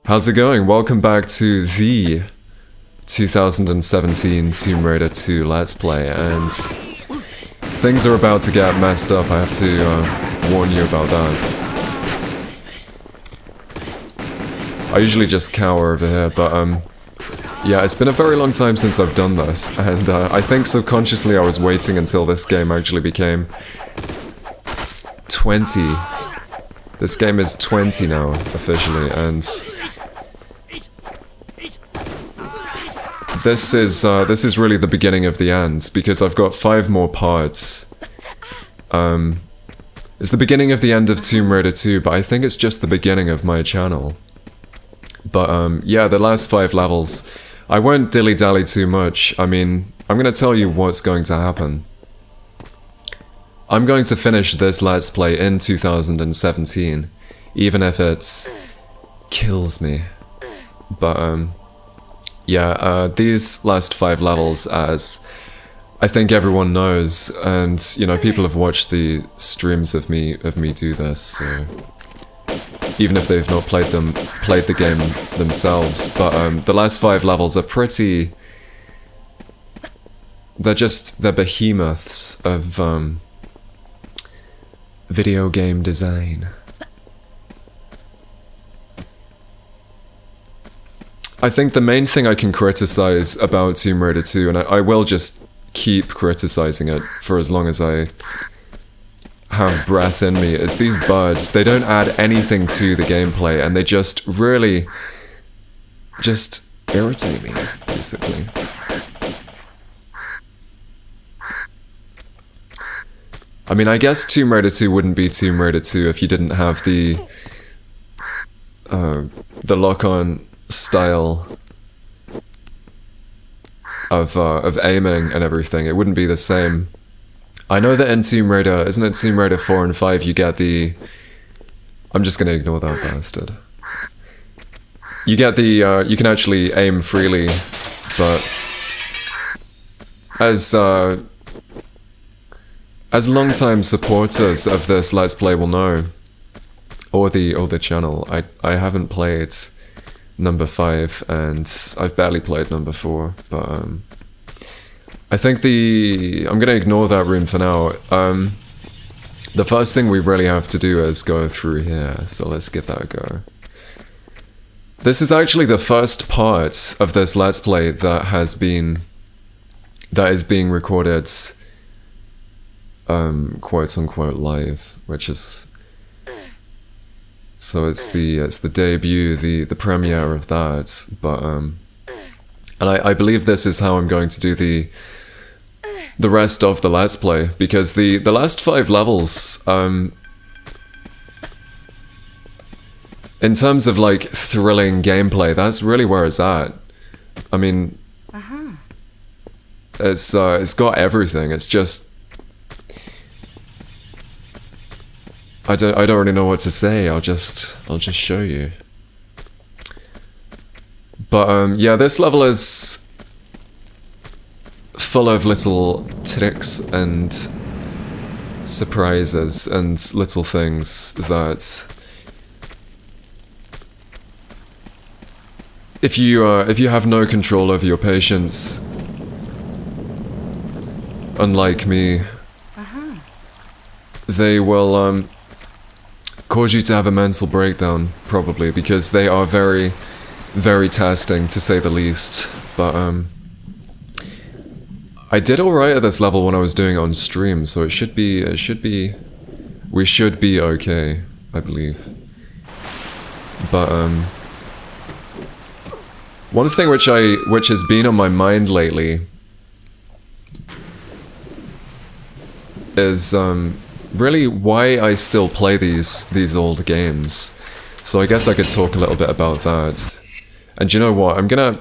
How's it going? Welcome back to the 2017 Tomb Raider 2 Let's Play, and things are about to get messed up. I have to warn you about that. I usually just cower over here, but yeah, it's been a very long time since I've done this, and I think subconsciously I was waiting until this game actually became 20. This game is 20 now, officially, and this is really the beginning of the end, because I've got 5 more parts. It's the beginning of the end of Tomb Raider 2, but I think it's just the beginning of my channel. But yeah, the last 5 levels, I won't dilly-dally too much. I mean, I'm gonna tell you what's going to happen. I'm going to finish this Let's Play in 2017, even if it kills me. But yeah, these last 5 levels, as I think everyone knows, and you know, people have watched the streams of me do this, so even if they've not played the game themselves. But the last 5 levels are pretty. They're behemoths of video game design. I think the main thing I can criticize about Tomb Raider 2, and I will just keep criticizing it for as long as I have breath in me, is these birds. They don't add anything to the gameplay, and they just really just irritate me, basically. I mean, I guess Tomb Raider 2 wouldn't be Tomb Raider 2 if you didn't have the lock-on style of aiming and everything. It wouldn't be the same. I know that in Tomb Raider, isn't it Tomb Raider 4 and 5, you get the... I'm just gonna ignore that bastard. You get the, you can actually aim freely, but as long-time supporters of this Let's Play will know, or the channel, I haven't played number 5, and I've barely played number 4, but I think I'm gonna ignore that room for now. The first thing we really have to do is go through here, so let's give that a go. This is actually the first part of this Let's Play that is being recorded quote-unquote live, which is... So it's the debut, the premiere of that, but and I believe this is how I'm going to do the rest of the Let's Play, because the last 5 levels, in terms of like thrilling gameplay, that's really where it's at. I mean, it's got everything. It's just I don't really know what to say. I'll just show you. But yeah, this level is full of little tricks and surprises and little things that if you have no control over your patience, unlike me, they will cause you to have a mental breakdown, probably, because they are very, very testing, to say the least. But I did alright at this level when I was doing it on stream, so we should be okay, I believe. But one thing which has been on my mind lately is really why I still play these old games. So I guess I could talk a little bit about that. And you know what? I'm gonna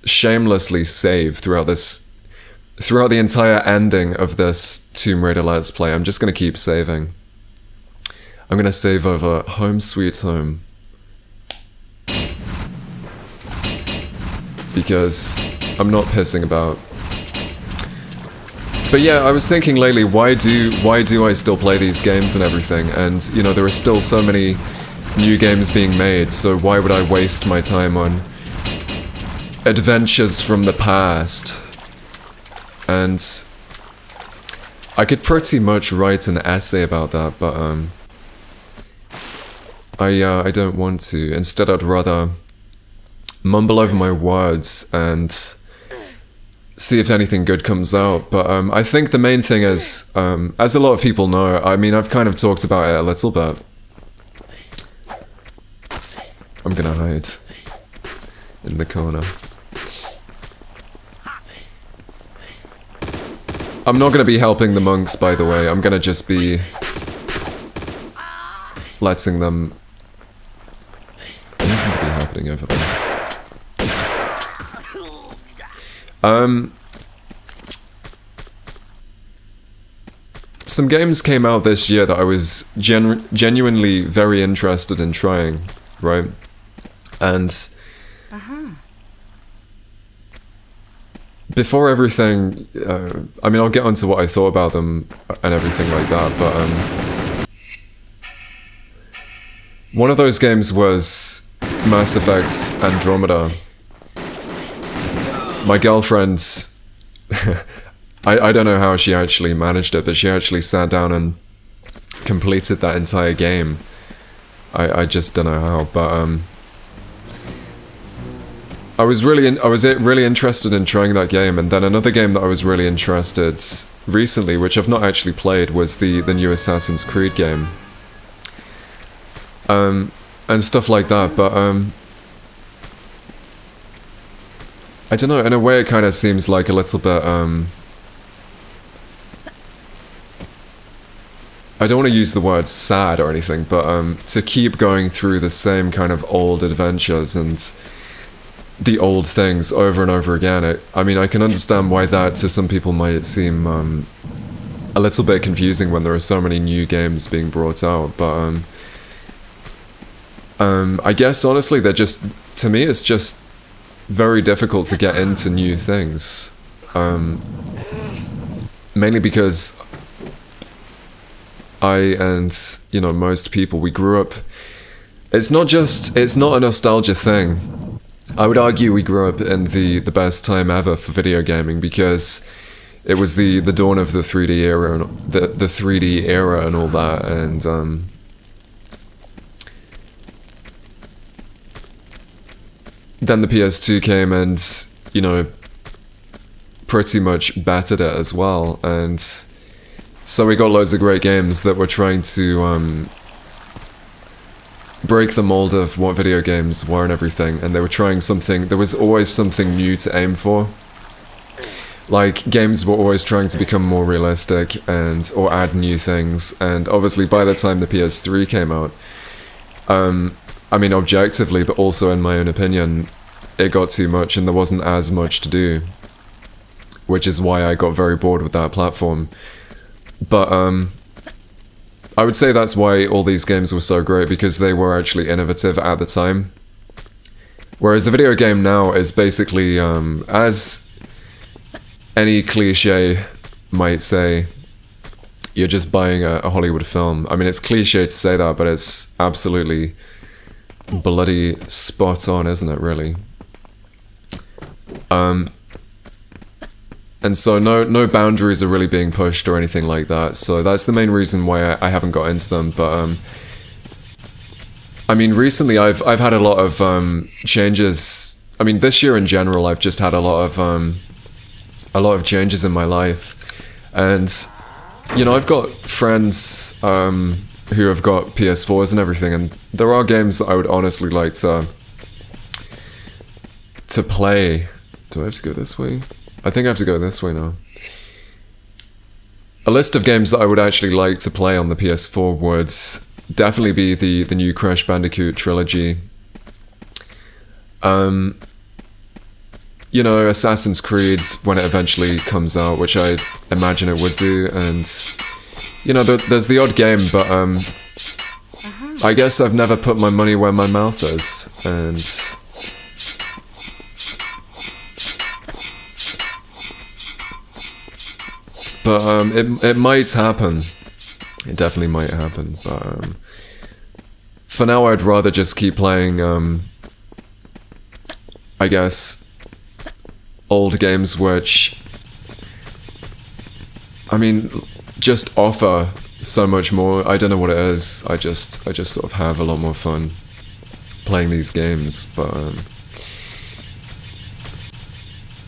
shamelessly save throughout the entire ending of this Tomb Raider Let's Play. I'm just gonna keep saving. I'm gonna save over Home Sweet Home, because I'm not pissing about. But yeah, I was thinking lately, why do I still play these games and everything? And you know, there are still so many new games being made, so why would I waste my time on adventures from the past? And I could pretty much write an essay about that, but I don't want to. Instead, I'd rather mumble over my words and see if anything good comes out. But I think the main thing is, as a lot of people know, I mean, I've kind of talked about it a little bit. I'm gonna hide in the corner. I'm not gonna be helping the monks, by the way. I'm gonna just be letting them... Anything could be happening over there. Some games came out this year that I was genuinely very interested in trying, right? And before everything, I mean, I'll get onto what I thought about them and everything like that, but one of those games was Mass Effect Andromeda. My girlfriend, I don't know how she actually managed it, but she actually sat down and completed that entire game. I just don't know how, but I was really interested in trying that game. And then another game that I was really interested recently, which I've not actually played, was the new Assassin's Creed game, and stuff like that. But I don't know, in a way it kind of seems like a little bit, I don't want to use the word sad or anything, but to keep going through the same kind of old adventures and the old things over and over again. I mean, I can understand why that to some people might seem a little bit confusing when there are so many new games being brought out, but I guess honestly they're just, to me it's just very difficult to get into new things, mainly because I and, you know, most people, we grew up, it's not a nostalgia thing. I would argue we grew up in the best time ever for video gaming, because it was the dawn of the 3D era and the 3D era and all that, and then the PS2 came and, you know, pretty much battered it as well, and so we got loads of great games that were trying to break the mold of what video games were and everything, and they were trying something, there was always something new to aim for. Like, games were always trying to become more realistic and or add new things, and obviously by the time the PS3 came out, I mean, objectively, but also in my own opinion, it got too much and there wasn't as much to do, which is why I got very bored with that platform. But I would say that's why all these games were so great, because they were actually innovative at the time. Whereas a video game now is basically, as any cliche might say, you're just buying a Hollywood film. I mean, it's cliche to say that, but it's absolutely bloody spot on, isn't it, really? And so no boundaries are really being pushed or anything like that, so that's the main reason why I haven't got into them. But I mean, recently I've had a lot of changes. I mean, this year in general, I've just had a lot of changes in my life, and you know, I've got friends who have got PS4s and everything, and there are games that I would honestly like to play. Do I have to go this way? I think I have to go this way now. A list of games that I would actually like to play on the PS4 would definitely be the new Crash Bandicoot trilogy. You know, Assassin's Creed when it eventually comes out, which I imagine it would do, and you know, there's the odd game, but I guess I've never put my money where my mouth is, and but it might happen. It definitely might happen, but for now I'd rather just keep playing, I guess, old games which, I mean, just offer so much more. I don't know what it is. I just sort of have a lot more fun playing these games. But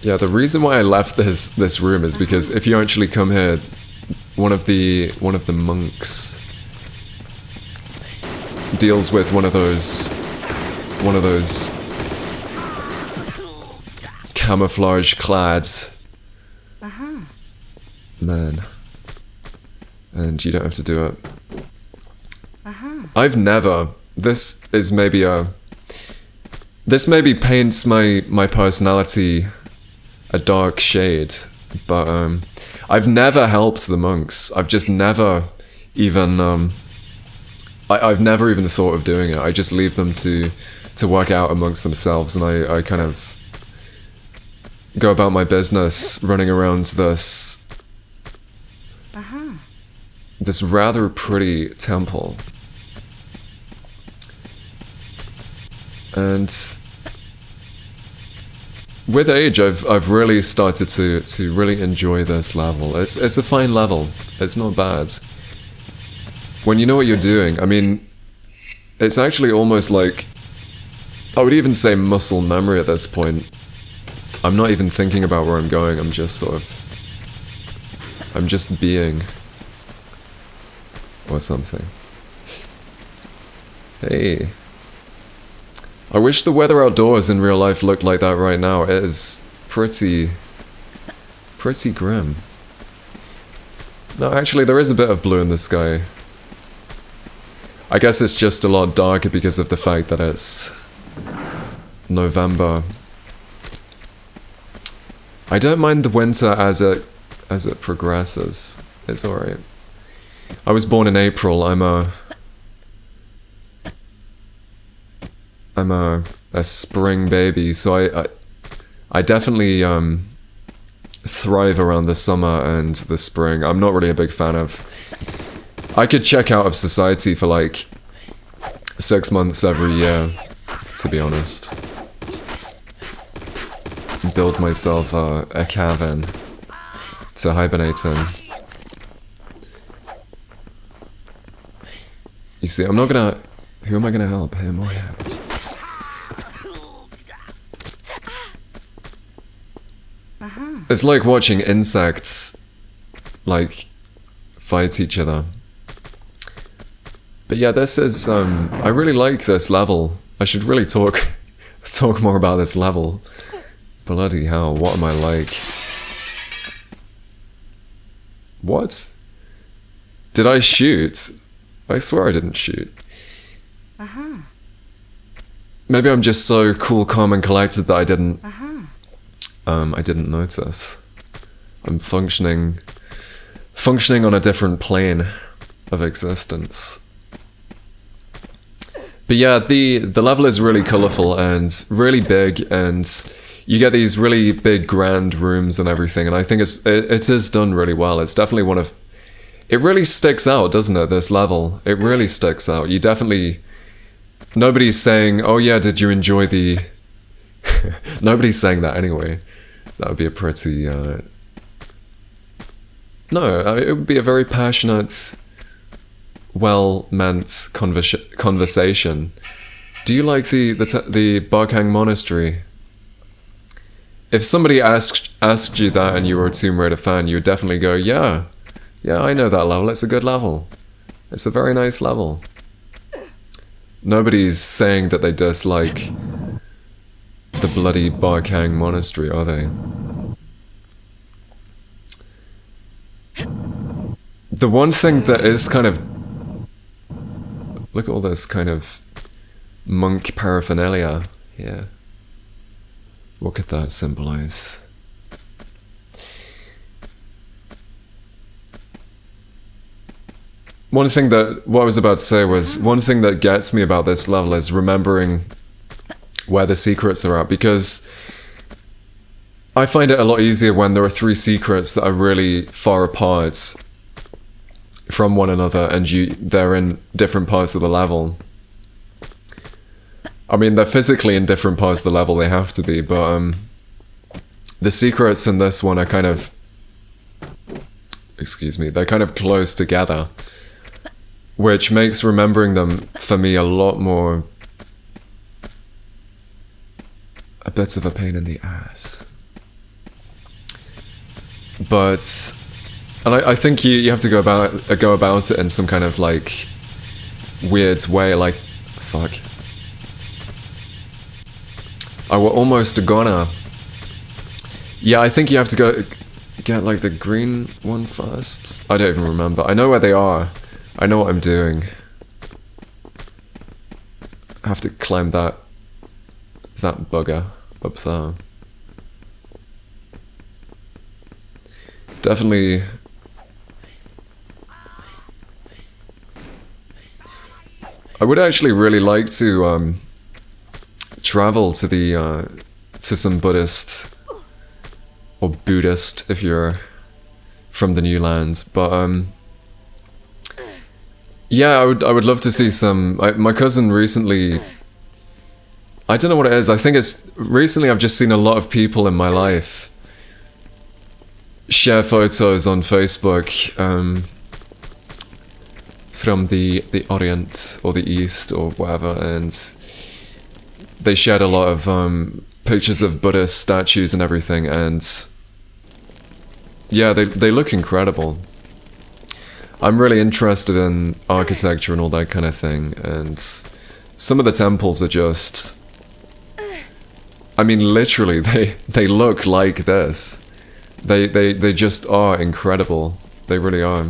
yeah, the reason why I left this room is because if you actually come here, one of the monks deals with one of those camouflage clad men, and you don't have to do it. I've never. This maybe paints my personality a dark shade, but I've never helped the monks. I've just never even I've never even thought of doing it. I just leave them to work out amongst themselves, and I kind of go about my business running around this rather pretty temple. And with age, I've really started to really enjoy this level. It's a fine level. It's not bad. When you know what you're doing, I mean, it's actually almost like, I would even say muscle memory at this point. I'm not even thinking about where I'm going, I'm just being. Or something. Hey. I wish the weather outdoors in real life looked like that right now. It is pretty grim. No, actually there is a bit of blue in the sky. I guess it's just a lot darker because of the fact that it's November. I don't mind the winter as it progresses. It's alright. I was born in April. I'm a spring baby, so I definitely thrive around the summer and the spring. I'm not really a big fan of. I could check out of society for like 6 months every year, to be honest. Build myself a cabin to hibernate in. You see, I'm not gonna. Who am I gonna help? Him or him? It's like watching insects, like, fight each other. But yeah, this is, I really like this level. I should really talk more about this level. Bloody hell, what am I like? What? Did I shoot? I swear I didn't shoot. Maybe I'm just so cool, calm, and collected that I didn't notice. I'm functioning on a different plane of existence. But yeah, the level is really colourful and really big, and you get these really big, grand rooms and everything. And I think it is done really well. It's definitely one of. It really sticks out, doesn't it? This level, it really sticks out. You definitely. Nobody's saying, "Oh yeah, did you enjoy the?" Nobody's saying that anyway. That would be a pretty. No, it would be a very passionate, well-meant conversation. Do you like the Barkhang Monastery? If somebody asked you that and you were a Tomb Raider fan, you would definitely go, yeah, I know that level. It's a good level. It's a very nice level. Nobody's saying that they dislike the bloody Barkhang Monastery, are they? The one thing that is kind of... Look at all this kind of monk paraphernalia here. What could that symbolize? One thing that... What I was about to say was, one thing that gets me about this level is remembering where the secrets are at, because I find it a lot easier when there are 3 secrets that are really far apart from one another and they're in different parts of the level. I mean, they're physically in different parts of the level, they have to be, but the secrets in this one are kind of... Excuse me, they're kind of close together. Which makes remembering them, for me, a lot more... a bit of a pain in the ass. But... And I think you have to go about it in some kind of, like... weird way, like... Fuck. Oh, we're almost gonna... Yeah, I think you have to go... get, like, the green one first? I don't even remember. I know where they are. I know what I'm doing. I have to climb that bugger up there. Definitely... I would actually really like to travel to the to some Buddhist or Buddhist if you're from the New Lands, but yeah, I would love to see some. My cousin recently, I don't know what it is. I think it's recently I've just seen a lot of people in my life share photos on Facebook from the Orient or the East or whatever, and they shared a lot of pictures of Buddhist statues and everything, and yeah, they look incredible. I'm really interested in architecture and all that kind of thing, and some of the temples are just... I mean, literally, they look like this. They just are incredible. They really are.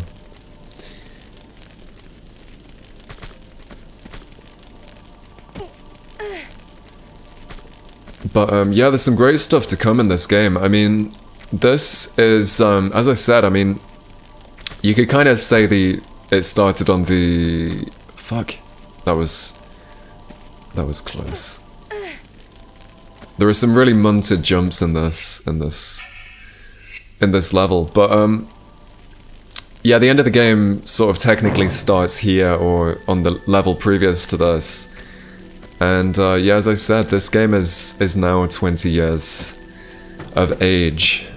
But yeah, there's some great stuff to come in this game. I mean, this is, as I said, I mean, you could kind of say it started on the... Fuck. That was close. There are some really munted jumps in this level, but yeah, the end of the game sort of technically starts here or on the level previous to this. And yeah, as I said, this game is now 20 years of age.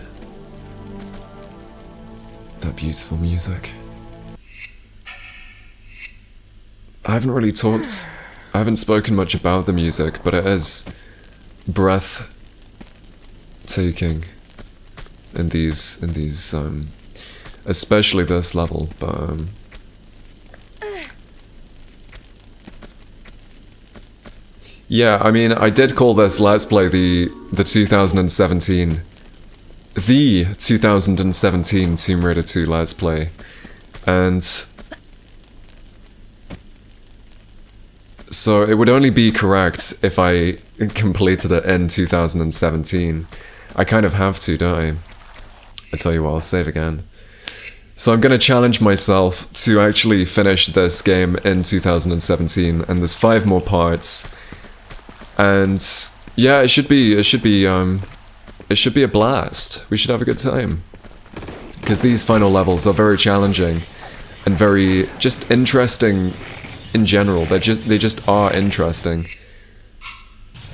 That beautiful music. I haven't spoken much about the music, but it is breathtaking in these especially this level, but yeah, I mean, I did call this Let's Play the 2017 Tomb Raider 2 Let's Play, and so it would only be correct if I completed it in 2017. I kind of have to, don't I? I tell you what, I'll save again. So I'm gonna challenge myself to actually finish this game in 2017, and there's 5 more parts. And yeah, it should be a blast. We should have a good time. Because these final levels are very challenging and very just interesting in general. They just are interesting.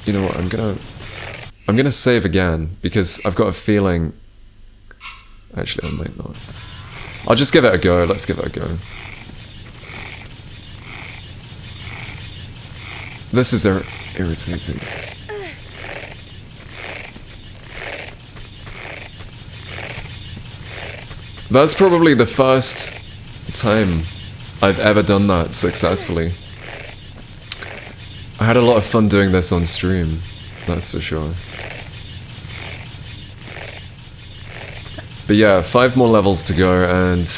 You know what, I'm gonna save again because I've got a feeling... Actually, I might not. I'll just give it a go. Let's give it a go. This is irritating. That's probably the first time I've ever done that successfully. I had a lot of fun doing this on stream, that's for sure. But yeah, 5 more levels to go, and...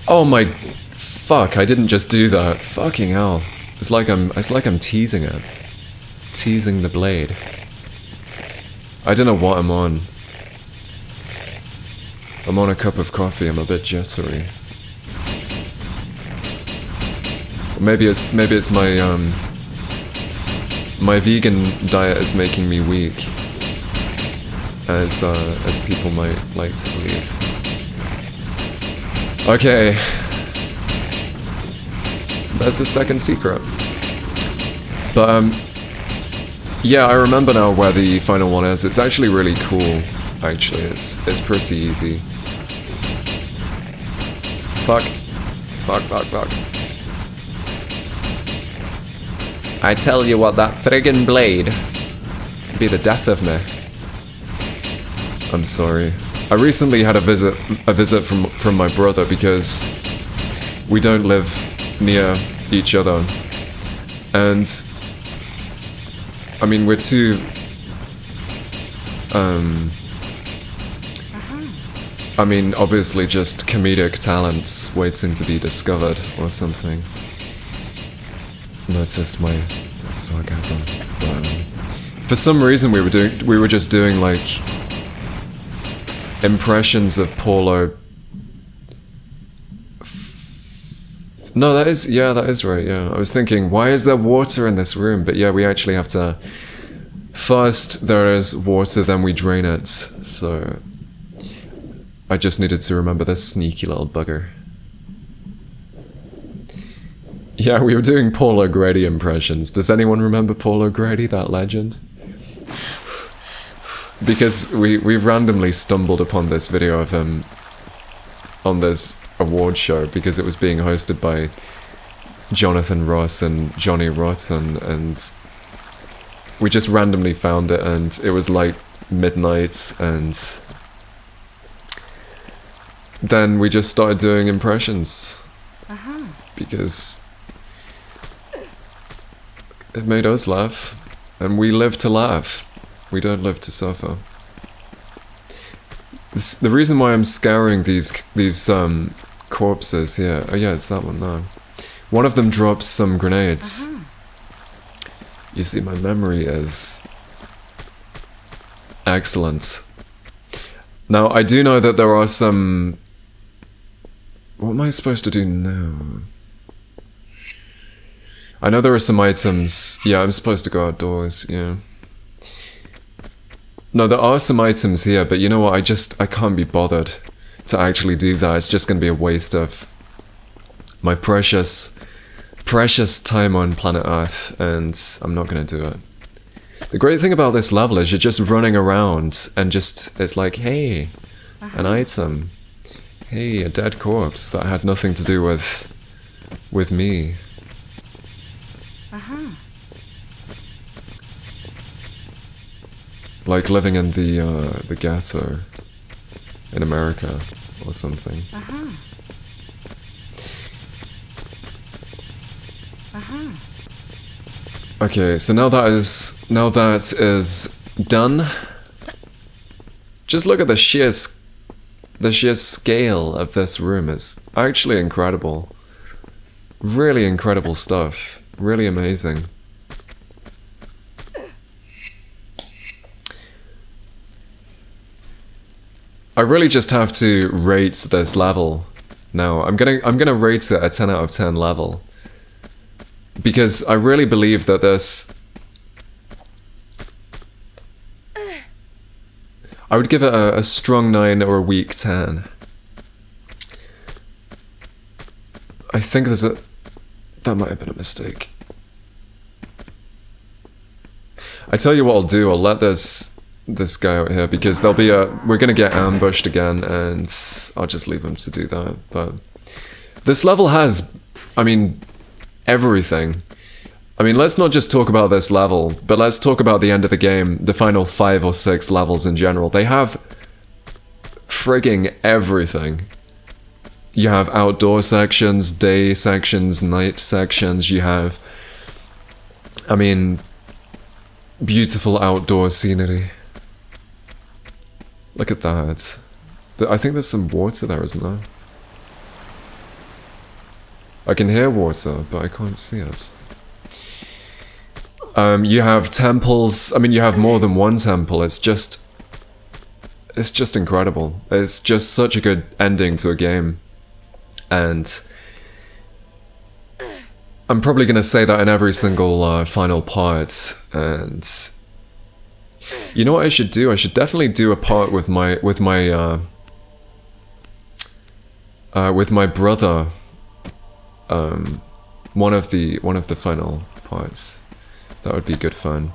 Oh my... Fuck, I didn't just do that. Fucking hell. It's like I'm teasing it. Teasing the blade. I don't know what I'm on. I'm on a cup of coffee, I'm a bit jittery. Maybe it's my my vegan diet is making me weak. As people might like to believe. Okay. there's the second secret. But, yeah, I remember now where the final one is. It's actually really cool, actually. It's pretty easy. Fuck. Fuck. I tell you what, that friggin' blade be the death of me. I'm sorry. I recently had a visit from my brother because we don't live near each other. And I mean, we're two I mean, obviously just comedic talents waiting to be discovered or something. Notice my sarcasm. For some reason we were just doing like impressions of Paulo. No, that is right, yeah. I was thinking, why is there water in this room? But yeah, we actually have to... First there is water, then we drain it. So... I just needed to remember this sneaky little bugger. Yeah, we were doing Paul O'Grady impressions. Does anyone remember Paul O'Grady, that legend? Because we randomly stumbled upon this video of him on this award show because it was being hosted by Jonathan Ross and Johnny Rotten, and we just randomly found it, and it was like midnight, and then we just started doing impressions because it made us laugh, and we live to laugh. We don't live to suffer. The reason why I'm scouring these corpses here... Oh yeah, it's that one now. One of them drops some grenades. You see, my memory is excellent. Now, I do know that there are some... What am I supposed to do now? I know there are some items... Yeah, I'm supposed to go outdoors, yeah. No, there are some items here, but you know what, I can't be bothered to actually do that. It's just going to be a waste of my precious time on planet Earth, and I'm not going to do it. The great thing about this level is you're just running around, and just, it's like, hey, an item. Hey, a dead corpse that had nothing to do with me. Like living in the ghetto in America or something. Okay, so now that is done. Just look at the sheer scale of this room. It's actually incredible. Really incredible stuff. Really amazing. I really just have to rate this level now. I'm gonna rate it a 10 out of 10 level. Because I really believe that this... I would give it a strong 9 or a weak 10. I think there's a... That might have been a mistake. I tell you what I'll do, I'll let this guy out here, because there'll be we're gonna get ambushed again, and I'll just leave him to do that. But this level has, I mean, everything. I mean, let's not just talk about this level, but let's talk about the end of the game, the final 5 or 6 levels in general. They have frigging everything. You have outdoor sections, day sections, night sections, you have, I mean, beautiful outdoor scenery. Look at that. I think there's some water there, isn't there? I can hear water, but I can't see it. You have temples. I mean, you have more than one temple. It's just incredible. It's just such a good ending to a game. And I'm probably going to say that in every single final part. And you know what I should do? I should definitely do a part with my brother. one of the final parts. That would be good fun.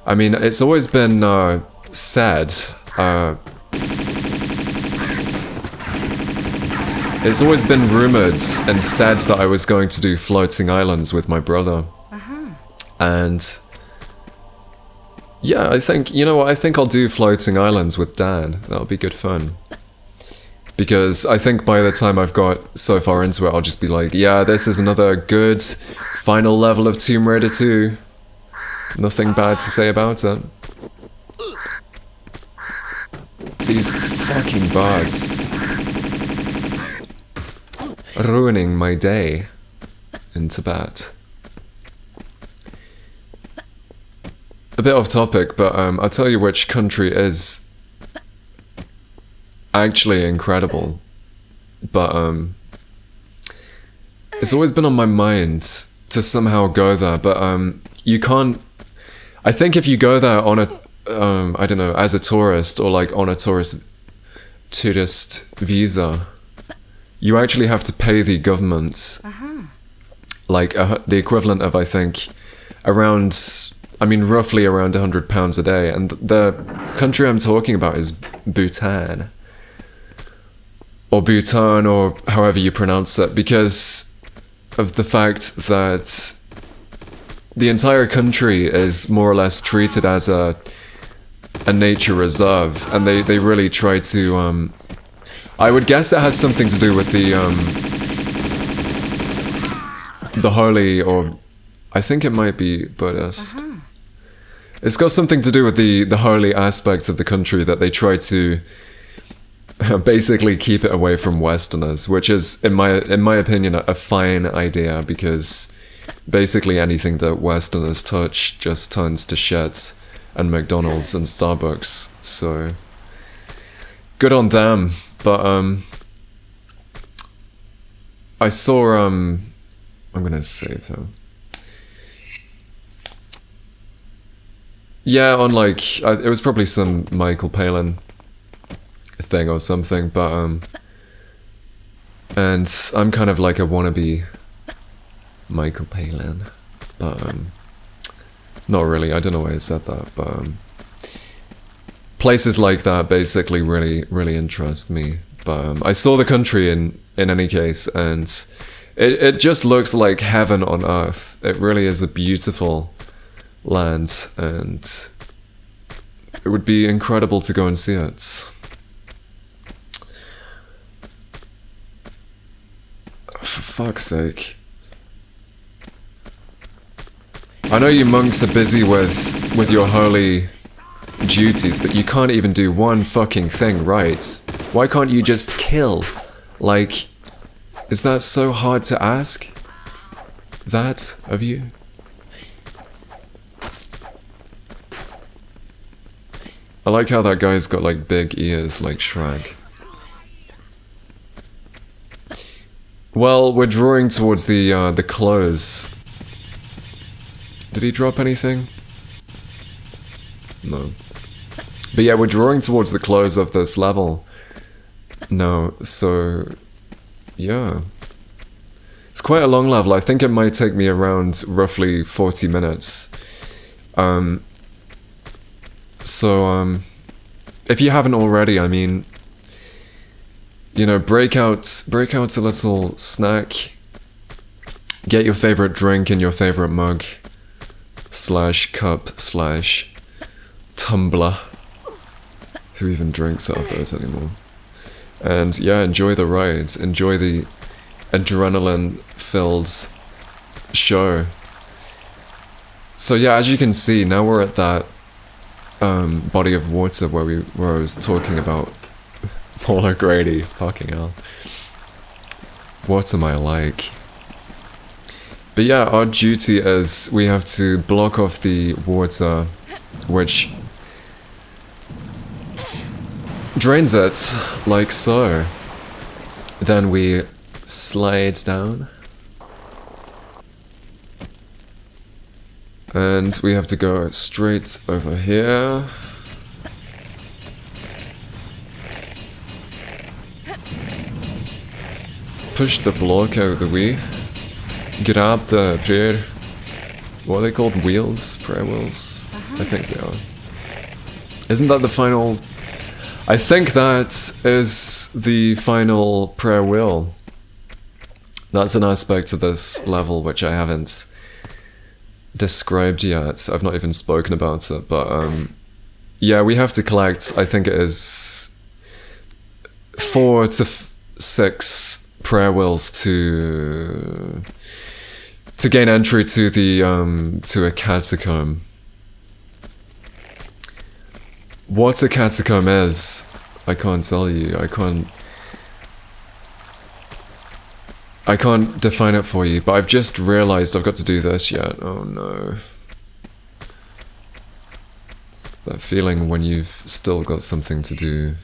I mean, it's always been said. It's always been rumored and said that I was going to do floating islands with my brother. And yeah, I think, you know what, I think I'll do floating islands with Dan. That'll be good fun. Because I think by the time I've got so far into it, I'll just be like, yeah, this is another good final level of Tomb Raider 2. Nothing bad to say about it. These fucking bugs. Ruining my day in Tibet. A bit off topic, but I'll tell you which country is actually incredible. But it's always been on my mind to somehow go there, but you can't. I think if you go there on a I don't know, as a tourist or like on a tourist visa, you actually have to pay the government like the equivalent of, I think, around, I mean, roughly around £100 a day. And the country I'm talking about is Bhutan. Or Bhutan, or however you pronounce it, because of the fact that the entire country is more or less treated as a nature reserve, and they really try to I would guess it has something to do with the holy, or I think it might be Buddhist. It's got something to do with the holy aspects of the country that they try to basically keep it away from Westerners, which is, in my opinion, a fine idea, because basically anything that Westerners touch just turns to shit, and McDonald's and Starbucks. So good on them. But I saw I'm gonna save him. Yeah, on like it was probably some Michael Palin thing or something, but and I'm kind of like a wannabe Michael Palin, but not really. I don't know why I said that, but places like that basically really interest me. But I saw the country in any case, and it just looks like heaven on earth. It really is a beautiful land, and it would be incredible to go and see it. For fuck's sake. I know you monks are busy with your holy duties, but you can't even do one fucking thing right. Why can't you just kill? Like, is that so hard to ask? That of you? I like how that guy's got like big ears like Shrek. Well, we're drawing towards the close. Did he drop anything? No. But yeah, we're drawing towards the close of this level. No, so yeah. It's quite a long level. I think it might take me around roughly 40 minutes. So if you haven't already, I mean, you know, break out a little snack. Get your favorite drink in your favorite mug / cup / tumbler. Who even drinks out of those anymore? And yeah, enjoy the ride. Enjoy the adrenaline-filled show. So yeah, as you can see, now we're at that body of water where I was talking about Paul O'Grady. Fucking hell. What am I like? But yeah, our duty is we have to block off the water, which drains it, like so. Then we slide down. And we have to go straight over here. Push the block out of the way. grab the prayer. What are they called? Wheels? Prayer wheels? I think they are. Isn't that the final? I think that is the final prayer wheel. That's an aspect of this level which I haven't described yet. I've not even spoken about it, but yeah, we have to collect, I think it is 4 to 6 prayer wheels to gain entry to the to a catacomb. What a catacomb is, I can't tell you. I can't define it for you, but I've just realized I've got to do this yet. Oh no. That feeling when you've still got something to do.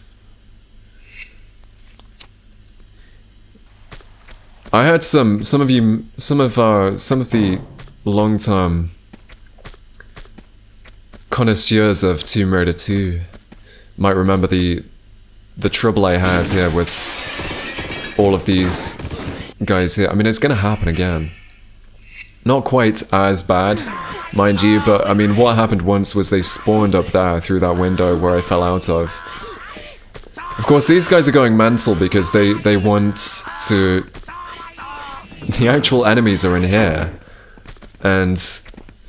I had some of the long-term connoisseurs of Tomb Raider 2 might remember the trouble I had here with all of these guys here. I mean, it's gonna happen again. Not quite as bad, mind you, but I mean, what happened once was they spawned up there through that window where I fell out of. Of course, these guys are going mental because they want to... The actual enemies are in here, and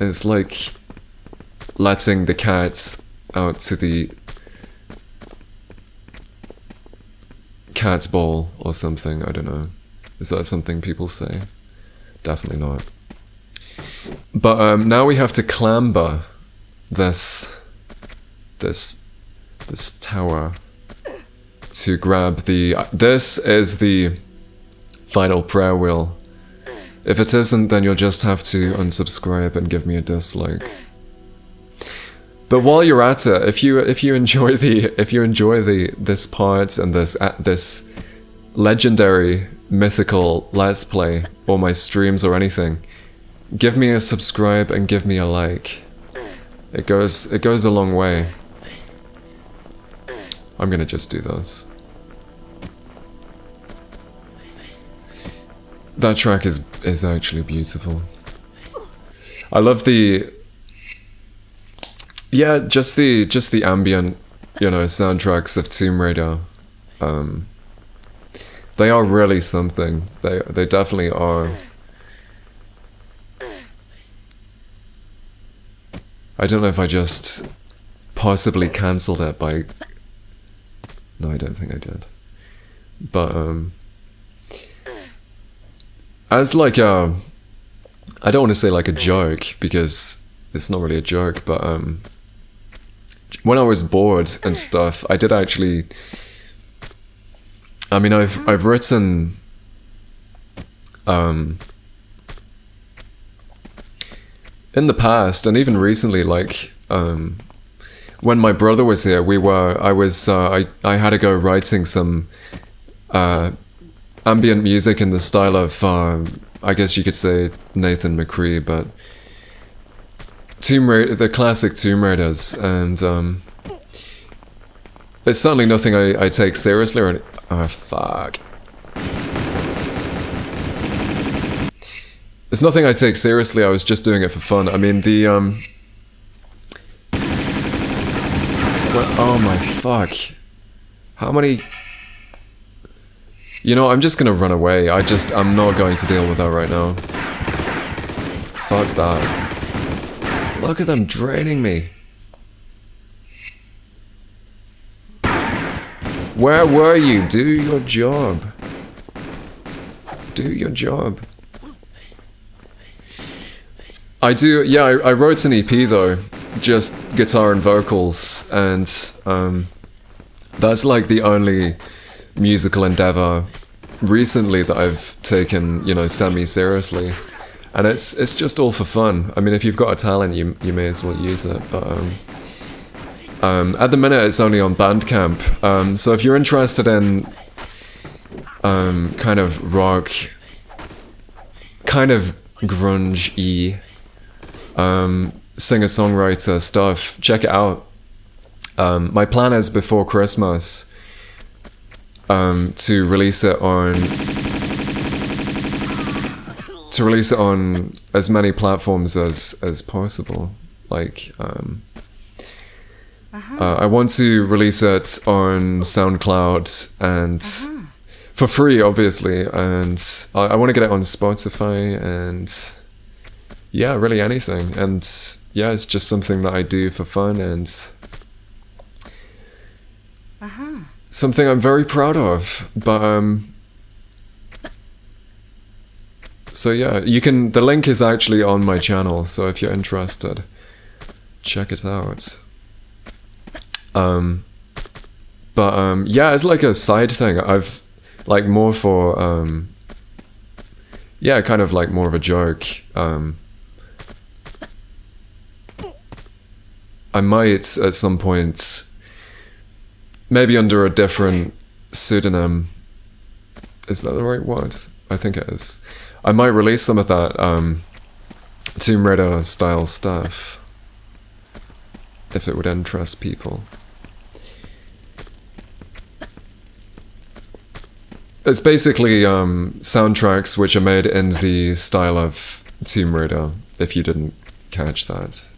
it's like letting the cat out to the cat's ball or something. I don't know. Is that something people say? Definitely not. But now we have to clamber this tower to grab the... This is the final prayer wheel. If it isn't, then you'll just have to unsubscribe and give me a dislike. But while you're at it, if you enjoy this part and this legendary mythical let's play, or my streams or anything, give me a subscribe and give me a like. It goes a long way. I'm gonna just do this. That track is actually beautiful. I love the... Yeah, just the ambient, you know, soundtracks of Tomb Raider. They are really something. They definitely are. I don't know if I just possibly cancelled it by... No, I don't think I did. But as like a... I don't want to say like a joke, because it's not really a joke, but when I was bored and stuff, I did actually... I mean, I've written... in the past, and even recently, like, when my brother was here, I had to go writing some ambient music in the style of, I guess you could say Nathan McCree, but the classic Tomb Raiders, and it's certainly nothing I take seriously, or oh fuck. It's nothing I take seriously, I was just doing it for fun. I mean, the, oh my fuck. How many... You know, I'm just gonna run away. I'm not going to deal with that right now. Fuck that. Look at them draining me. Where were you? Do your job. Do your job. I do, yeah, I wrote an EP though, just guitar and vocals, and that's like the only musical endeavor recently that I've taken, you know, semi-seriously, and it's just all for fun. I mean, if you've got a talent, you may as well use it, but at the minute it's only on Bandcamp, so if you're interested in kind of rock, kind of grunge-y, singer-songwriter stuff, check it out. My plan is before Christmas to release it on to release it on as many platforms as possible. Like, I want to release it on SoundCloud and for free, obviously, and I want to get it on Spotify and yeah, really anything. And yeah, it's just something that I do for fun and something I'm very proud of. But so yeah, the link is actually on my channel, so if you're interested, check it out. Yeah, it's like a side thing. I've like more for yeah, kind of like more of a joke. I might at some point, maybe under a different pseudonym. Is that the right word? I think it is. I might release some of that Tomb Raider style stuff if it would interest people. It's basically soundtracks which are made in the style of Tomb Raider, if you didn't catch that.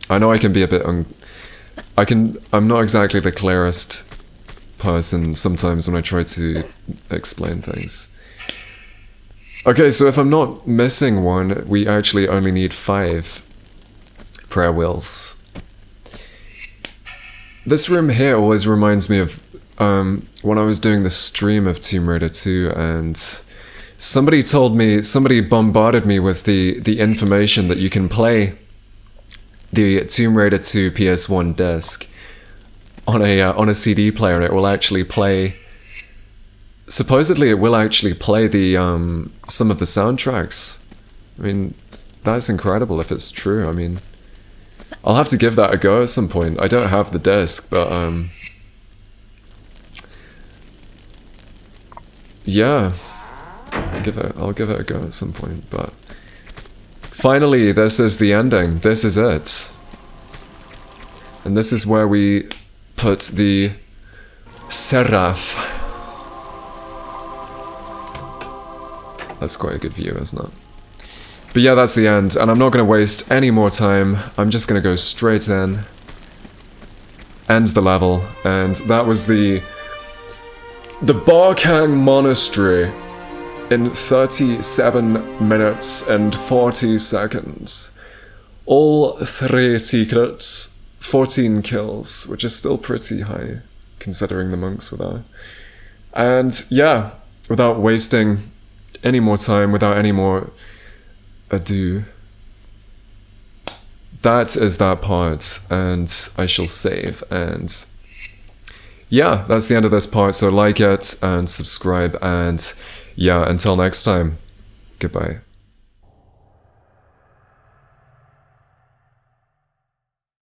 I know I can be a bit I'm not exactly the clearest person sometimes when I try to explain things. Okay, so if I'm not missing one, we actually only need 5 prayer wheels. This room here always reminds me of when I was doing the stream of Tomb Raider 2, and somebody bombarded me with the information that you can play the Tomb Raider 2 PS1 disc on a CD player, and it will actually play. Supposedly, it will actually play the some of the soundtracks. I mean, that's incredible if it's true. I mean, I'll have to give that a go at some point. I don't have the disc, but yeah, I'll give it a go at some point. But finally, this is the ending. This is it, and this is where we put the seraph. That's quite a good view, isn't it? But yeah, that's the end, and I'm not going to waste any more time. I'm just going to go straight in, end the level, and that was the Barkhang Monastery in 37 minutes and 40 seconds. All 3 secrets, 14 kills, which is still pretty high, considering the monks were there. And yeah, without wasting any more time, without any more ado, that is that part, and I shall save. And yeah, that's the end of this part, so like it and subscribe, and yeah, until next time, goodbye.